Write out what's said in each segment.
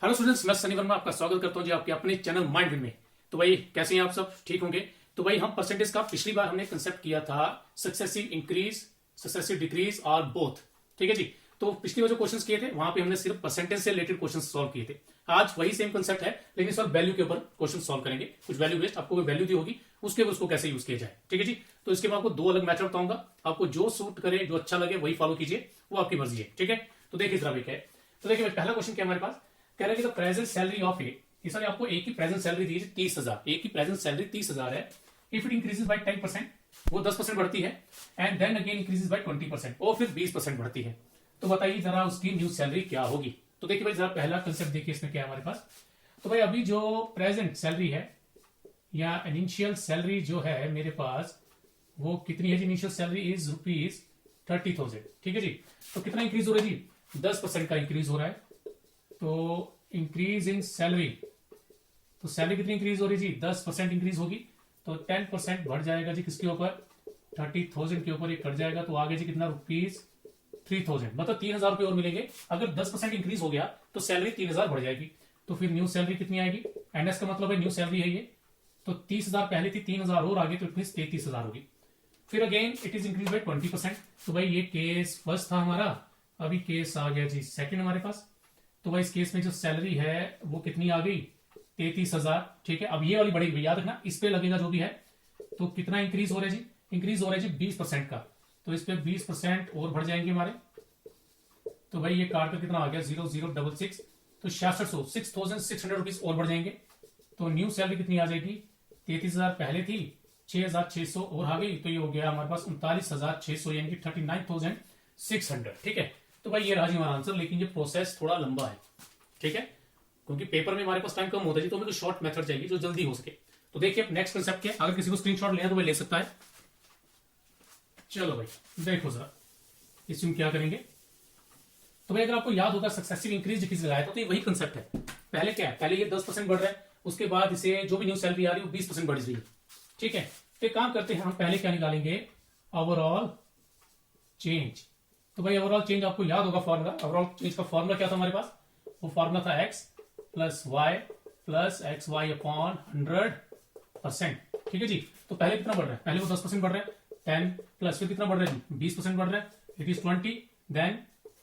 Hello students, मैं सनी वर्मा आपका स्वागत करता हूं जी आपके अपने चैनल माइंड विन में। तो भाई कैसे हैं आप सब? ठीक होंगे। तो भाई हम परसेंटेज का पिछली बार हमने कंसेप्ट किया था सक्सेसिव इंक्रीज, सक्सेसिव डिक्रीज और बोथ। ठीक है जी। तो पिछली बार जो क्वेश्चंस किए थे वहां पे हमने सिर्फ परसेंटेज से रिलेटेड क्वेश्चन सॉल्व किए थे। आज वही सेम कंसेप्ट है, लेकिन इस बार वैल्यू के ऊपर क्वेश्चन सॉल्व करेंगे। कुछ वैल्यू बेस्ड, आपको कोई वैल्यू दी होगी उसके उसको कैसे यूज किया जाए। ठीक है जी। तो इसके बाद आपको दो अलग मेथड बताऊंगा, आपको जो सूट करे, जो अच्छा लगे वही फॉलो कीजिए, वो आपकी मर्जी है। ठीक है। तो देखिए जरा क्या है। तो देखिए पहला क्वेश्चन क्या हमारे पास कह रहा है कि प्रेजेंट सैलरी ऑफ ए, इस बार आपको एक की प्रेजेंट सैलरी दी है 30,000, एक की प्रेजेंट सैलरी 30,000 है। इफ इट इंक्रीजेस बाय 10%, वो 10% बढ़ती है, and then again increases by 20%, और फिर 20% बढ़ती है। तो बताइए जरा उसकी न्यू सैलरी क्या होगी। तो देखिए भाई जरा पहला कंसेप्ट देखिए, इसमें क्या है हमारे पास। तो भाई अभी जो प्रेजेंट सैलरी है या इनिशियल सैलरी जो है मेरे पास, वो कितनी है जी? Initial salary is ₹30,000। ठीक है जी। तो कितना इंक्रीज हो रहा है जी? 10% का इंक्रीज हो रहा है। तो इंक्रीज इन सैलरी, तो सैलरी कितनी इंक्रीज हो रही है जी? 10% इंक्रीज होगी। तो 10% बढ़ जाएगा जी किसके ऊपर? 30,000 के ऊपर ये कट जाएगा। तो आगे जी कितना? ₹3,000, मतलब 3,000 रुपये और मिलेंगे। अगर 10% इंक्रीज हो गया तो सैलरी 3,000 बढ़ जाएगी। तो फिर न्यू सैलरी कितनी आएगी? एनएस का मतलब है न्यू सैलरी है ये। तो 30,000 पहले थी, 3,000 और आगे, तो इट मीन 33,000 होगी। फिर again it is increase by 20%। तो भाई ये केस फर्स्ट था हमारा, अभी केस आ गया जी सेकंड हमारे पास। तो भाई इस केस में जो सैलरी है वो कितनी आ गई? 33,000। ठीक है। अब ये वाली बढ़ेगी, याद रखना, इस पे लगेगा जो भी है। तो कितना इंक्रीज हो रहा है जी? इंक्रीज हो रहा है जी 20% का। तो इस पे 20% और बढ़ जाएंगे हमारे। तो भाई ये काट कर कितना आ गया? 0066। तो 6600, 6,600 रुपीज और बढ़ जाएंगे। तो न्यू सैलरी कितनी आ जाएगी? 33,000 पहले थी, 6,600 और आ गई। तो ये हो गया हमारे पास 39,600, यानी कि 39,600। ठीक है। तो भाई ये रहा जी हमारा आंसर, लेकिन ये प्रोसेस थोड़ा लंबा है। ठीक है, क्योंकि पेपर में हमारे पास टाइम कम होता है जी, तो हमें शॉर्ट मेथड चाहिए जो जल्दी हो सके। तो देखिए नेक्स्ट कंसेप्ट क्या है, अगर किसी को स्क्रीनशॉट लेना तो वह ले सकता है। चलो भाई देखो जरा इसमें क्या करेंगे। तो भाई अगर आपको याद होगा सक्सेसिव इंक्रीज डिक्रीज लगाया था, तो ये वही कंसेप्ट है। पहले क्या है, पहले ये 10% बढ़ रहा है, उसके बाद इसे जो भी न्यू सैलरी आ रही है वो 20% बढ़ रही है। ठीक है। तो एक काम करते हैं, हम पहले क्या निकालेंगे? Overall change. तो भाई ओवरऑल चेंज आपको याद होगा फॉर्मूला। ओवरऑल चेंज का फॉर्मूला क्या था हमारे पास? वो फॉर्मूला था x plus Y plus x Y upon 100%। ठीक है जी। तो पहले कितना बढ़ रहा है? पहले वो 10% बढ़ रहा है, 10 प्लस फिर कितना बढ़ रहा है जी? 20% बढ़ रहा है, it is 20। Then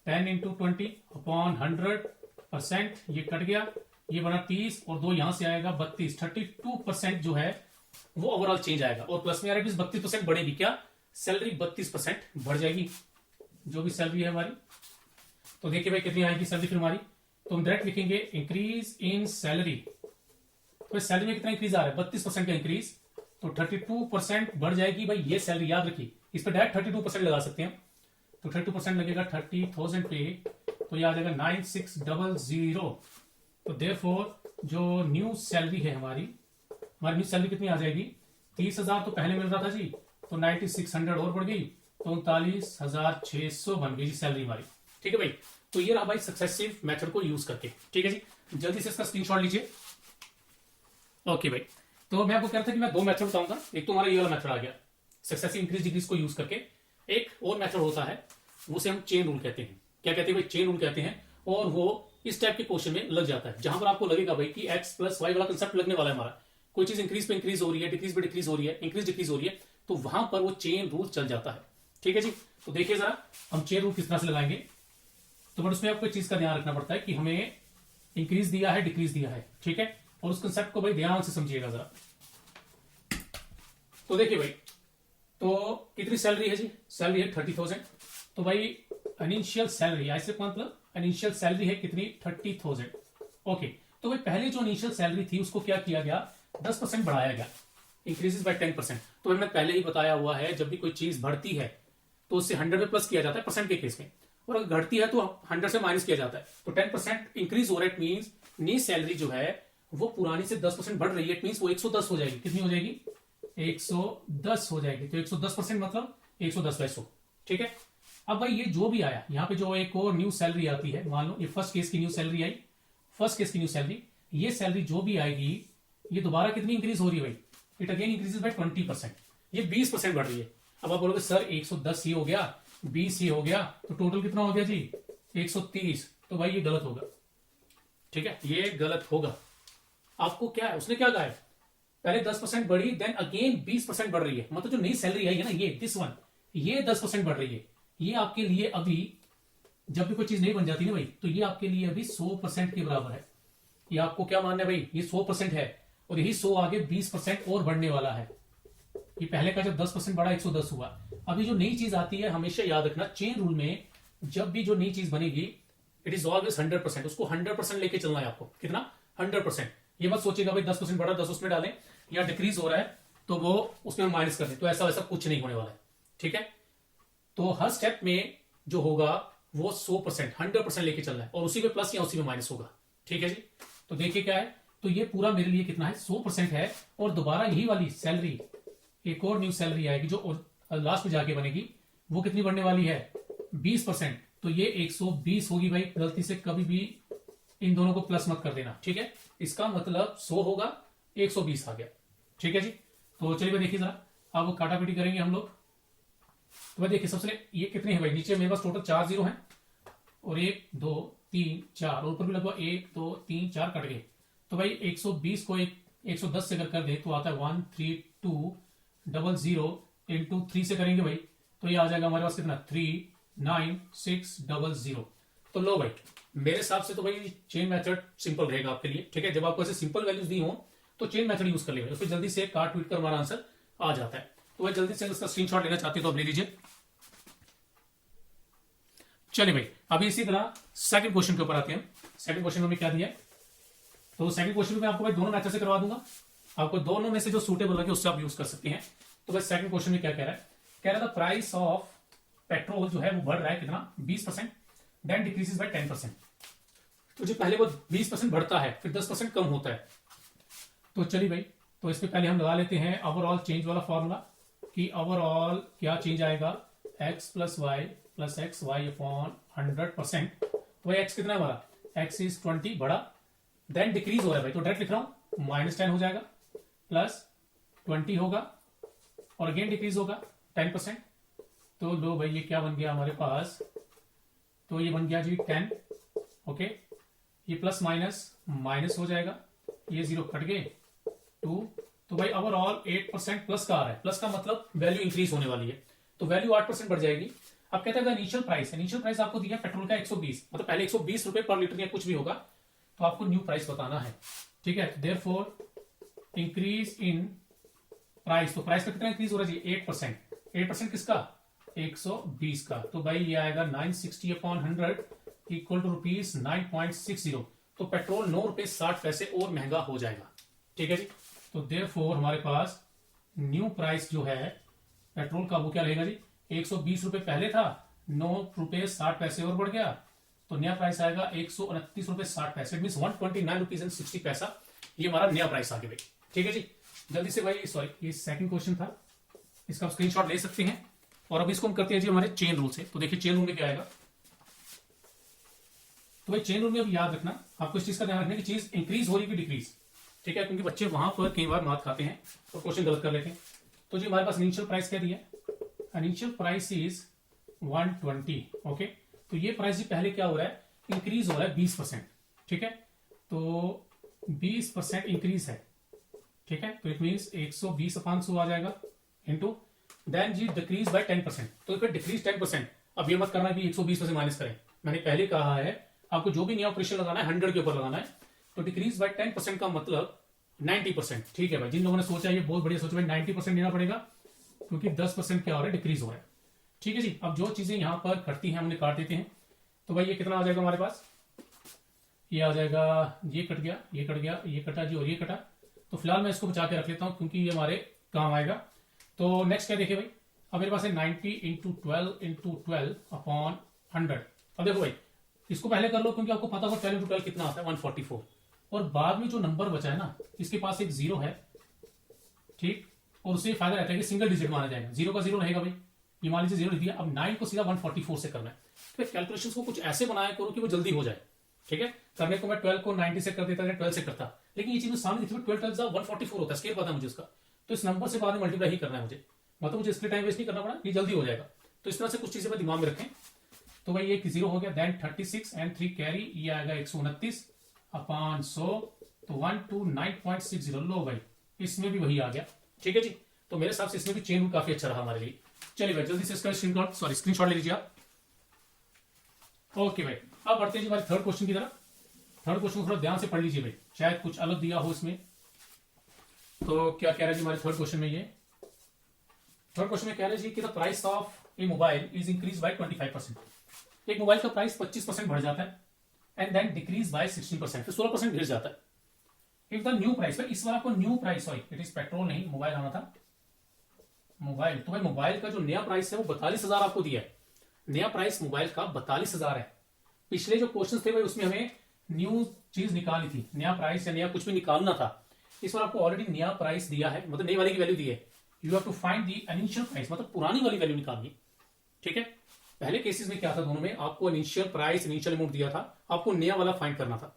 10 into 20 upon 100%, ये कट गया, ये बना 30 और 2 यहां से आएगा 32। 32% जो है वो ओवरऑल चेंज आएगा। और प्लस में 32% बढ़ेगी। क्या? सैलरी 32% बढ़ जाएगी, जो भी सैलरी है हमारी। तो देखिए भाई कितनी आएगी सैलरी फिर हमारी। तो हम डायरेक्ट लिखेंगे इंक्रीज इन सैलरी। तो सैलरी में कितना इंक्रीज आ रहा है? 32% का इंक्रीज। तो 32% बढ़ जाएगी। भाई ये सैलरी याद रखिए, इस पर डायरेक्ट 32% लगा सकते हैं। तो 32% लगेगा 30,000 पे, तो ये आ जाएगा 9600। तो देयरफॉर जो न्यू सैलरी है हमारी न्यू सैलरी कितनी आ जाएगी? 30,000 तो पहले मिल रहा था जी, तो 9600 और बढ़ गई, तो 39,600 बन गई जी सैलरी हमारी। ठीक है भाई। तो ये रहा भाई सक्सेसिव मेथड को यूज करके। ठीक है जी। जल्दी से इसका स्क्रीनशॉट लीजिए। ओके भाई, तो मैं आपको कह रहा था कि मैं दो मेथड बताऊंगा। एक तो हमारा ये वाला मेथड आ गया सक्सेसिव इंक्रीज डिक्रीज को यूज करके। एक और मेथड होता है, उसे हम चेन रूल कहते हैं। क्या कहते हैं भाई? चेन रूल कहते हैं। और वो इस टाइप के क्वेश्चन में लग जाता है, जहां पर आपको लगेगा भाई कि एक्स प्लस वाई वाला कंसेप्ट लगने वाला है हमारा। कोई चीज इंक्रीज पे इंक्रीज हो रही है, डिक्रीज पे डिक्रीज हो रही है, इंक्रीज डिक्रीज हो रही है, तो वहां पर वो चेन रूल चल जाता है। ठीक है जी। तो देखिए जरा हम चेन रूल किस तरह से लगाएंगे। तो बट उसमें आपको एक चीज का ध्यान रखना पड़ता है कि हमें इंक्रीज दिया है, डिक्रीज दिया है। ठीक है। और उस कंसेप्ट को भाई ध्यान से समझिएगा जरा। तो देखिए भाई, तो कितनी सैलरी है जी? सैलरी है 30,000। तो भाई इनिशियल सैलरी, ऐसे मतलब इनिशियल सैलरी है कितनी? 30,000। ओके। तो भाई पहले जो इनिशियल सैलरी थी उसको क्या किया गया? 10% बढ़ाया गया, इंक्रीजेस बाय 10%। तो मैंने पहले ही बताया हुआ है, जब भी कोई चीज बढ़ती है तो उससे 100 में प्लस किया जाता है परसेंट के केस में, और अगर घटती है तो 100 से माइनस किया जाता है। तो 10% इंक्रीज हो रहा है, इट मींस नई सैलरी जो है वो पुरानी से 10% बढ़ रही है, इट मींस वो 110 हो जाएगी। कितनी हो जाएगी? 110 हो जाएगी। तो 110% मतलब 110/100। ठीक है। अब भाई ये जो भी आया यहाँ पे, जो एक और न्यू सैलरी आती है, मान लो ये फर्स्ट केस की न्यू सैलरी आई, फर्स्ट केस की न्यू सैलरी, ये सैलरी जो भी आएगी ये दोबारा कितनी इंक्रीज हो रही है भाई? It again increases by 20%। ये 20% बढ़ रही है। अब आप बोलोगे सर 110 ही हो गया, 20 ही हो गया, तो टोटल कितना हो गया जी? 130। तो भाई ये गलत होगा। ठीक है, ये गलत होगा। आपको क्या है, उसने क्या कहा है, पहले 10% बढ़ी, देन अगेन 20% बढ़ रही है, मतलब जो नई सैलरी आई है ना, ये दिस वन, ये 10% बढ़ रही है। ये आपके लिए अभी, जब भी कोई चीज नहीं बन जाती ना भाई, तो ये आपके लिए अभी 100% के बराबर है। ये आपको क्या मानना है भाई, ये 100% है, और यही 100 आगे 20% और बढ़ने वाला है। ये पहले का जब 10% बढ़ा 110 हुआ। अभी जो नई चीज आती है, हमेशा याद रखना चेन रूल में, जब भी जो नई चीज बनेगी, इट इज ऑलवेज 100%, उसको 100% लेके चलना है आपको। कितना? 100%। ये मत सोचेगा भाई 10% बढ़ा 10 उसमें डालें, या डिक्रीज हो रहा है तो वो उसमें माइनस कर दें, तो ऐसा वैसा कुछ नहीं होने वाला है। ठीक है, तो हर स्टेप में जो होगा वो 100%, 100% लेके चलना है, और उसी में प्लस या उसी में माइनस होगा। ठीक है जी, तो देखिए क्या है, तो ये पूरा मेरे लिए कितना है, 100% है, और दोबारा यही वाली सैलरी, एक और न्यू सैलरी आएगी जो लास्ट में जाके बनेगी, वो कितनी बढ़ने वाली है, 20%। तो ये 120 होगी भाई, गलती से कभी भी इन दोनों को प्लस मत कर देना। ठीक है, इसका मतलब 100 होगा, 120 आ गया। ठीक है जी, तो चलिए भाई देखिए जरा, अब वो काटापीटी करेंगे हम लोग। तो भाई देखिए, सबसे ये कितने हैं भाई, नीचे मेरे पास टोटल 4 जीरो हैं, और 1 2 3 4, और ऊपर भी लगभग 1 2 3 4 कट गए। तो भाई 120 को 110 से अगर कर दे तो आता है 13200 इंटू 3 से करेंगे भाई, तो ये आ जाएगा हमारे पास कितना, 39600। तो लो भाई, मेरे हिसाब से तो भाई चेन मेथड सिंपल रहेगा आपके लिए। ठीक है, जब आपको ऐसे सिंपल वैल्यूज दी हो तो चेन मेथड यूज कर लेंगे, उसमें जल्दी से काट पीट कर हमारा आंसर आ जाता है। तो भाई जल्दी से उसका स्क्रीनशॉट लेना चाहते हो तो आप ले लीजिए। चलिए भाई, अभी इसी तरह सेकंड क्वेश्चन के ऊपर आते हैं। सेकंड क्वेश्चन में क्या दिया है, तो सेकंड क्वेश्चन में आपको भाई दोनों मेथड से करवा दूंगा, आपको दोनों में से जो सूटेबल लगे उससे आप यूज कर सकते हैं। तो भाई सेकंड क्वेश्चन में क्या कह रहा है, कह रहा था प्राइस ऑफ पेट्रोल जो है वो बढ़ रहा है कितना, 20%, देन डिक्रीजेस बाय 10%। तो जो पहले वो 20% बढ़ता है, फिर 10% कम होता है। तो चलिए भाई, तो इसमें पहले हम लगा लेते हैं ओवरऑल चेंज वाला फॉर्मूला, कि ओवरऑल क्या चेंज आएगा, x plus Y plus x Y upon 100%। तो भाई x कितना है हमारा, x इज 20 बढ़ा, देन डिक्रीज हो रहा है भाई, तो डायरेक्ट लिख रहा हूं, -10 हो जाएगा, प्लस 20 होगा, और अगेन डिक्रीज होगा 10%। तो लो भाई, ये क्या बन गया हमारे पास, तो ये बन गया जी 10। ओके, ये प्लस माइनस माइनस हो जाएगा, ये 0 कट गए, 2। तो भाई ओवरऑल 8% प्लस का आ रहा है, प्लस का मतलब वैल्यू इंक्रीज होने वाली है, तो वैल्यू 8% बढ़ जाएगी। अब कहते हैं इनिशियल प्राइस आपको दिया पेट्रोल का 120, मतलब पहले 120 रुपए पर लीटर या कुछ भी होगा, तो आपको न्यू प्राइस बताना है। ठीक है, देयरफॉर इंक्रीज इन प्राइस, तो प्राइस का कितना इंक्रीज हो रहा है जी, 8%। 8% किसका, 120 का। तो भाई ये आएगा 960 अपॉन 100 इक्वल टू रुपीज 9.60। तो पेट्रोल 9 रुपए 60 पैसे और महंगा हो जाएगा। ठीक है जी, तो देयरफॉर हमारे पास न्यू प्राइस जो है पेट्रोल का वो क्या रहेगा जी, 120 रुपए पहले था, 9 रुपए 60 पैसे और बढ़ गया, तो नया प्राइस आएगा 129 रुपए 60 पैसे, मीन 129 रुपीज एंड 60 पैसा। ये हमारा नया प्राइस आ गया भाई। ठीक है जी, जल्दी से भाई, सॉरी ये सेकंड क्वेश्चन था, इसका आप स्क्रीनशॉट ले सकते हैं। और अब इसको हम करते हैं जी हमारे चेन रूल से। तो देखिए चेन रूल में क्या आएगा, तो भाई चेन रूल में अब याद रखना, आपको इस चीज का ध्यान रखना कि चीज इंक्रीज हो रही है कि डिक्रीज। ठीक है, क्योंकि बच्चे वहां पर कई बार मात खाते हैं और क्वेश्चन गलत कर लेते हैं। तो जी हमारे पास इनिशियल प्राइस क्या दिया, इनिशियल प्राइस इज 120। ओके, तो ये प्राइस जी पहले क्या हो रहा है, इंक्रीज हो रहा है 20%। ठीक है, तो 20% इंक्रीज है। ठीक है, तो इट मीन्स 120 अपान 100 आ जाएगा, इंटू देन जी डिक्रीज बाय 10%। तो फिर डिक्रीज 10%, अब ये मत करना कि 120 में से माइनस करें, मैंने पहले कहा है आपको जो भी नया ऑपरेशन लगाना है 100 के ऊपर लगाना है। तो डिक्रीज बाय 10% का मतलब 90%। ठीक है भाई, जिन लोगों ने सोचा ये बहुत बढ़िया सोचा भाई, 90% लेना पड़ेगा, क्योंकि 10% क्या हो रहा है, डिक्रीज हो रहा है। ठीक है जी, अब जो चीजें यहां पर कटती हैं हम उन्हें काट देते हैं। तो भाई ये कितना आ जाएगा हमारे पास, ये आ जाएगा, ये कट गया, ये कट गया, ये कटा जी, और ये कटा। तो फिलहाल मैं इसको बचा के रख लेता हूं क्योंकि ये हमारे काम आएगा। तो नेक्स्ट क्या देखिए भाई, अब मेरे पास है 90 इंटू 12 अपॉन 100। अब देखो भाई, इसको पहले कर लो क्योंकि आपको पता होगा 12 इंटू 12 कितना आता है, 144। और बाद में जो नंबर बचा है ना, इसके पास एक 0 है, ठीक, और उससे फायदा रहता है कि सिंगल डिजिट माना जाएगा, 0 का 0 रहेगा भाई, ये मान लीजिए 0 लिख दिया। अब 9 को सीधा 144 से करना है, तो कैलकुलेशंस को कुछ ऐसे बनाया करो कि वो जल्दी हो जाए। ठीक है, करने को मैं 12 को 90 से कर देता है, 12 से करता, लेकिन ये चीज सामने दिखती है, 12 144 होता है, स्केल पता है मुझे उसका, तो इस नंबर से बाद में मल्टीप्लाई ही करना है मुझे, मतलब मुझे इसके टाइम वेस्ट नहीं करना पड़ा, ये जल्दी हो जाएगा। तो इस तरह से कुछ चीजें दिमाग में रखें। तो भाई ये 0 हो गया, देन 36 एंड 3 कैरी, ये आएगा 129, अपॉन 100, तो 129.60। लो भाई, इसमें भी वही आ गया। ठीक है जी, तो मेरे हिसाब से इसमें भी चेन रूल काफी अच्छा रहा हमारे लिए। चलिए भाई जल्दी से इसका स्क्रीनशॉट ले लीजिए आप। ओके भाई, अब बढ़ते हैं जी हमारे थर्ड क्वेश्चन की तरफ। थर्ड क्वेश्चन को थोड़ा ध्यान से पढ़ लीजिए भाई, शायद कुछ अलग दिया हो इसमें। तो क्या कह रहा है जी हमारे थर्ड क्वेश्चन में, ये थर्ड क्वेश्चन में कह रहे हैं जी कि the price of A mobile is increase by 25%। एक मोबाइल का प्राइस 25% बढ़ जाता है एंड देन डिक्रीज बाय 16%, फिर 16% गिर जाता है। इफ द न्यू प्राइस, इस बार आपको new price, sorry it is petrol नहीं, मोबाइल आना था, मोबाइल। तो भाई मोबाइल का जो नया प्राइस है वो 42,000 आपको दिया है। नया प्राइस मोबाइल का 42,000 है। पिछले जो क्वेश्चन थे भाई उसमें हमें न्यू चीज निकालनी थी, नया प्राइस या नया कुछ भी निकालना था। इस बार आपको ऑलरेडी नया प्राइस दिया है, मतलब नई वाले की वैल्यू दी है। You have to find the initial price, मतलब पुरानी वाली वैल्यू निकालनी। ठीक है, पहले केसेस में क्या था, दोनों में आपको इनिशियल प्राइस, इनिशियल अमाउंट दिया था, आपको नया वाला फाइंड करना था।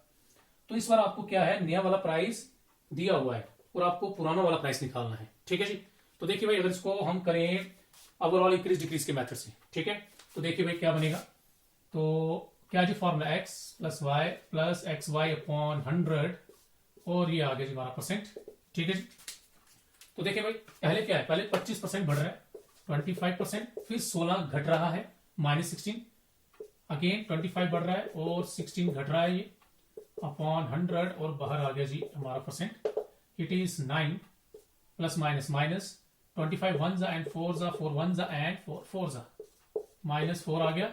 तो इस बार आपको क्या है, नया वाला प्राइस दिया हुआ है और आपको पुराना वाला प्राइस निकालना है। ठीक है जी, तो देखिए भाई अगर इसको हम करें ओवरऑल इंक्रीज डिक्रीज के मेथड से, ठीक है, तो देखिए भाई क्या बनेगा। तो क्या जी formula x plus Y plus x Y upon 100 और ये आ गया जी 12%। ठीक है जी, तो देखिए भाई पहले क्या है, पहले 25% बढ़ रहा है, 25%, फिर 16 घट रहा है -16, अगेन 25 बढ़ रहा है और 16 घट रहा है, ये अपॉन 100 और बाहर आ गया जी हमारा percent. It is 9 plus minus minus 25 1 जा एंड 4 जा, 4 1 जा एंड 4 जा, -4 आ गया।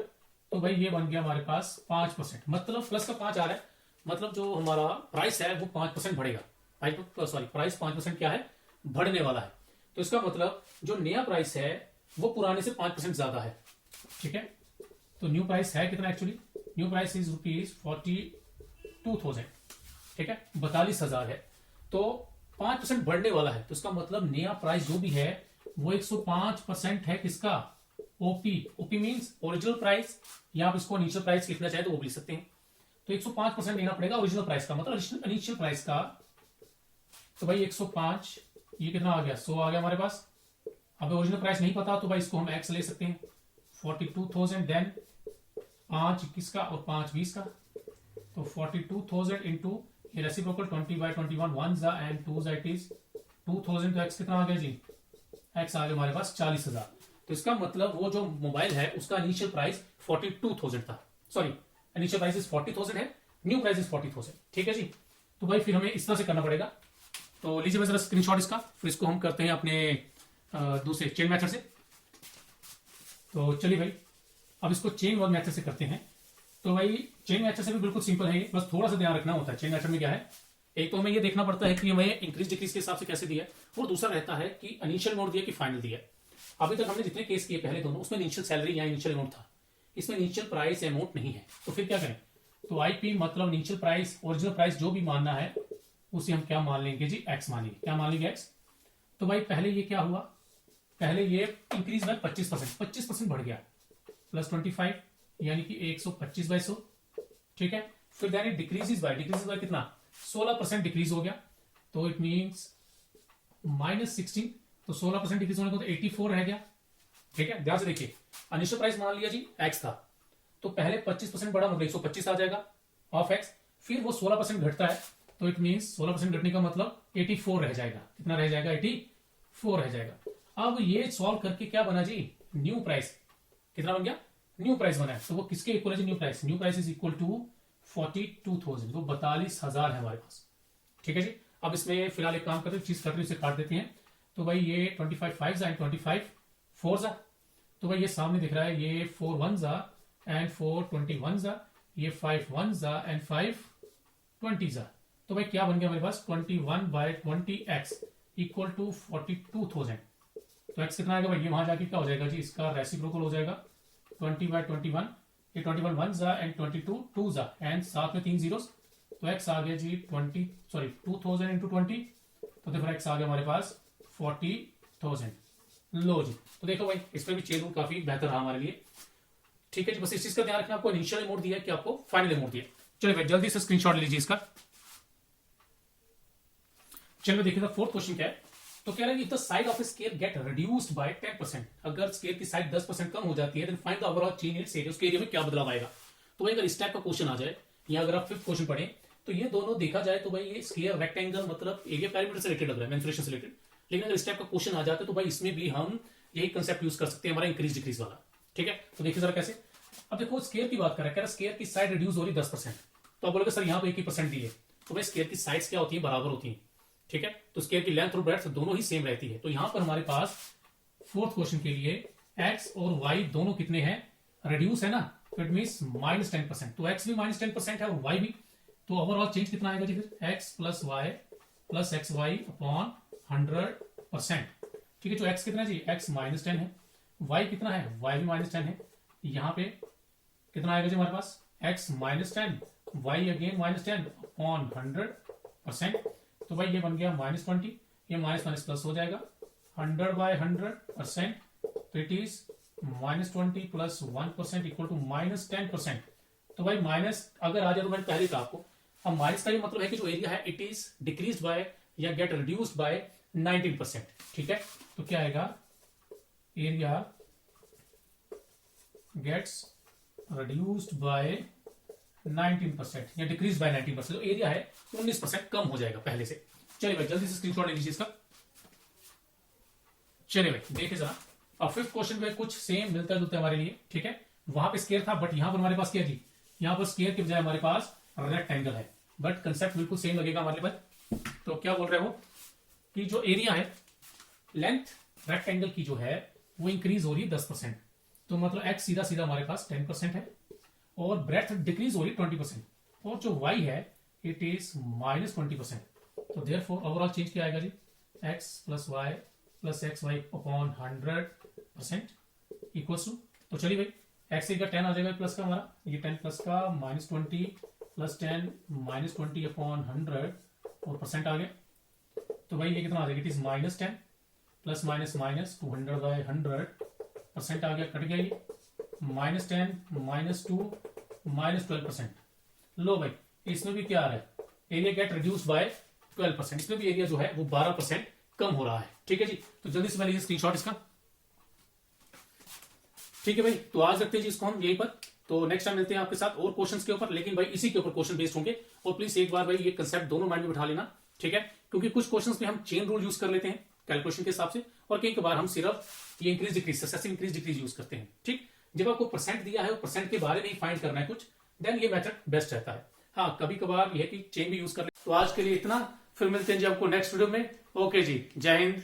तो भाई ये बन गया हमारे पास 5%, मतलब प्लस का 5 आ रहा है, मतलब जो हमारा प्राइस है वो 5% बढ़ेगा। सॉरी प्राइस 5% क्या है, बढ़ने वाला है। तो इसका मतलब जो नया प्राइस है वो पुराने से 5% ज्यादा है। ठीक है, तो न्यू प्राइस है कितना एक्चुअली, न्यू प्राइस इज ₹42,000। ठीक है, 42,000 है, तो 5% बढ़ने वाला है। तो इसका मतलब नया प्राइस जो भी है वो 105% है किसका, OP. OP means original price, या आप इसको इनिशियल प्राइस लिखना चाहे तो वो भी लिख सकते हैं। तो 105% लेना पड़ेगा ओरिजिनल प्राइस का, मतलब इनिशियल प्राइस का। तो भाई 105, ये कितना आ गया, 100 आ गया हमारे पास। अब ओरिजिनल प्राइस नहीं पता तो भाई इसको हम एक्स ले सकते हैं, 42,000 देन 5 21 का और 5 20 का, तो 42,000 इंटू ये रेसिप्रोकल 20/21 1 जा एंड 2 जा, इट इज 2000। तो एक्स कितना आ गया जी, एक्स आ गया हमारे पास 40,000। तो इसका मतलब वो जो मोबाइल है उसका इनिशियल प्राइस 42,000 था, सॉरी इनिशियल प्राइस इज 40,000 है, न्यू प्राइस इज 40,000। ठीक है जी, तो भाई फिर हमें इस तरह से करना पड़ेगा। तो लीजिए जरा स्क्रीनशॉट इसका, फिर इसको हम करते हैं अपने दूसरे चेन मेथड से। तो चलिए भाई अब इसको चेन वर्क मेथड से करते हैं। तो भाई चेन मेथड से भी बिल्कुल सिंपल है, बस थोड़ा सा ध्यान रखना होता है। चेन मेथड में क्या है, एक तो हमें ये देखना पड़ता है कि हमें इंक्रीज डिक्रीज के हिसाब से कैसे दिया है, और दूसरा रहता है कि इनिशियल अमाउंट दिया कि फाइनल दिया। अभी तक हमने जितने केस किए पहले दोनों, उसमें इनिशियल सैलरी या इनिशियल अमाउंट था, इसमें इनिशियल प्राइस अमाउंट नहीं है। तो फिर क्या करें, तो आईपी मतलब इनिशियल प्राइस, ओरिजिनल प्राइस जो भी मानना है उसे हम क्या मान लेंगे जी, एक्स मान लेंगे। क्या मान लेंगे, एक्स। तो भाई पहले ये क्या हुआ, पहले ये इंक्रीज बाय 25% बढ़ गया, प्लस 25 यानी कि 125/100। ठीक है, फिर देन इट डिक्रीजेस बाय कितना, 16% डिक्रीज हो गया, तो इट मींस -16। तो 16% डिक्रीज होने को तो 84 रह गया। ठीक है, ध्यान से देखिए, इनिशियल प्राइस मान लिया जी एक्स था, तो पहले 25% बढ़ा मतलब 125 आ जाएगा ऑफ एक्स, फिर वो 16% घटता है, तो इट मींस 16% घटने का मतलब 84 रह जाएगा। कितना रह जाएगा, 84 रह जाएगा। अब ये सॉल्व करके क्या बना जी, न्यू प्राइस कितना बन गया, न्यू प्राइस बना है। तो वो किसके इक्वल है जी, new price, new price is equal to 42,000, तो 42,000 है हमारे पास। ठीक है जी, अब इसमें फिलहाल एक काम करते हैं, चीज करते हैं, इसे काट देते हैं। तो भाई ये 25 5 जा एंड 25 4 जा, तो भाई ये सामने दिख रहा है, ये 4 1 जा एंड 4 21 जा, ये 5 1 जा एंड 5 20 जा। तो भाई क्या बन गया हमारे पास, 21/20x इक्वल टू 42,000। तो x कितना आएगा भाई, ये वहां जाके क्या हो जाएगा जी, इसका रेसिप्रोकल हो जाएगा 20/21, ये 21 1 जा एंड 22 2 जा एंड साथ में 3 जीरोस, तो x आ गया जी 2000 इंटू 20, तो देखो x आ गया हमारे पास 40,000। लो जी, तो देखो भाई इसमें भी चेन रूल काफी बेहतर रहा हमारे लिए। ठीक है जी, बस इस चीज का ध्यान रखना, आपको इनिशियल अमाउंट दिया है कि आपको फाइनल अमाउंट दिया। चलिए भाई जल्दी से स्क्रीनशॉट लीजिए इसका। चलिए देखिए फोर्थ क्वेश्चन क्या है। तो कह रहा है, if the side of a scale gate reduced by 10%, अगर स्केल की साइड 10% कम हो जाती है, then find the overall change its area, उसके एरिया में क्या बदलाव आएगा। तो भाई अगर इस टाइप का क्वेश्चन आ जाए, या अगर आप फिफ्थ क्वेश्चन पढ़ें, तो तो ये दोनों देखा जाए तो भाई ये स्क्वायर रेक्टेंगल मतलब एरिया पैरामीटर से रिलेटेड लग रहा है, मेंसुरेशन से रिलेटेड। लेकिन अगर इस टाइप का क्वेश्चन आ जाता है तो भाई इसमें भी हम यही कंसेप्ट यूज कर सकते हैं, हमारा इंक्रीज डिक्रीज वाला। ठीक है, तो देखिए जरा कैसे। अब देखो स्क्वायर की बात करें, स्क्वायर की साइड रिड्यूस हो रही 10%, तो आप बोलोगे सर यहाँ पे 1% दी है, तो भाई स्क्वायर की साइड्स क्या होती है, बराबर होती है। ठीक है, तो स्क्वायर की लेंथ और ब्रेड्थ दोनों ही सेम रहती है। तो यहां पर हमारे पास फोर्थ क्वेश्चन के लिए एक्स और वाई दोनों कितने हैं, रिड्यूस है ना, तो इट मीन -10%। तो एक्स भी -10% है और वाई भी, तो ओवरऑल चेंज कितना आएगा जी फिर, X plus Y plus x Y upon 100%। ठीक है, तो एक्स कितना है जी, एक्स -10 है, वाई कितना है, वाई भी -10 है। यहाँ पे कितना आएगा जी हमारे पास, एक्स -10 वाई अगेन -10 अपॉन 100%। तो भाई ये बन गया -20, ये माइनस माइनस प्लस हो जाएगा, 100/100%, तो it is -20 plus 1% equal to -10%। तो भाई माइनस अगर आ जाए तो मैंने पहले कहा आपको, अब माइनस का ये मतलब है कि जो एरिया है इट इज डिक्रीज बाय या गेट रिड्यूस्ड बाय 19%। ठीक है, तो क्या आएगा, एरिया गेट्स रिड्यूस्ड बाय 19% या डिक्रीज बाय 19%, तो एरिया है 19% कम हो जाएगा पहले से। चलिए भाई जल्दी से स्क्रीनशॉट ले लीजिए इसका। चलिए भाई देखिए जरा, और फिफ्थ क्वेश्चन में कुछ सेम मिलता जुलता है हमारे लिए। ठीक है, वहां पे स्क्वायर था बट यहां पर हमारे पास क्या जी, यहां पर स्क्वायर के बजाय हमारे पास रेक्टेंगल है, बट कंसेप्ट बिल्कुल सेम लगेगा हमारे पास। तो क्या बोल रहे हो कि जो एरिया है, लेंथ रेक्टेंगल की जो है वो इंक्रीज हो रही है 10%, तो मतलब एक्स सीधा सीधा हमारे पास 10% है, और ब्रेथ डिक्रीज हो रही है 20%, और जो वाई है इट इज -20%। तो देयरफॉर ओवरऑल चेंज क्या आएगा जी, x plus Y plus x Y upon 100% equals to, तो चलिए भाई एक्स का 10 आ जाएगा प्लस का हमारा, ये 10 प्लस का -20 प्लस 10 -20 अपॉन 100 और परसेंट आ गया। तो भाई ये कितना आ जाएगा, it is -10 plus minus minus 200/100% आ गया, कट गया ये, -10 -2 -12%। लो भाई इसमें भी क्या आ रहा है, एरिया गेट रिड्यूस्ड बाय 12%, इसमें भी एरिया जो है वो 12% कम हो रहा है। ठीक है जी, तो जल्दी से मैं लीजिए स्क्रीनशॉट इसका। ठीक है भाई, तो आज रखते हैं जी इसको हम यहीं पर, तो नेक्स्ट टाइम मिलते हैं आपके साथ और क्वेश्चंस के ऊपर, लेकिन भाई इसी के ऊपर क्वेश्चन बेस्ड होंगे। और प्लीज एक बार भाई ये कंसेप्ट दोनों माइंड में बिठा लेना। ठीक है, क्योंकि कुछ क्वेश्चंस में हम चेन रूल यूज कर लेते हैं कैलकुलेशन के हिसाब से, और कई बार हम सिर्फ ये increase decrease successive increase decrease use करते हैं। ठीक, जब आपको परसेंट दिया है और परसेंट के बारे में ही फाइंड करना है कुछ, देन ये मेथड बेस्ट रहता है। हाँ, कभी कभार ये है कि चेन भी यूज कर ले। तो आज के लिए इतना, फिर मिलते हैं जी आपको नेक्स्ट वीडियो में। ओके जी, जय हिंद।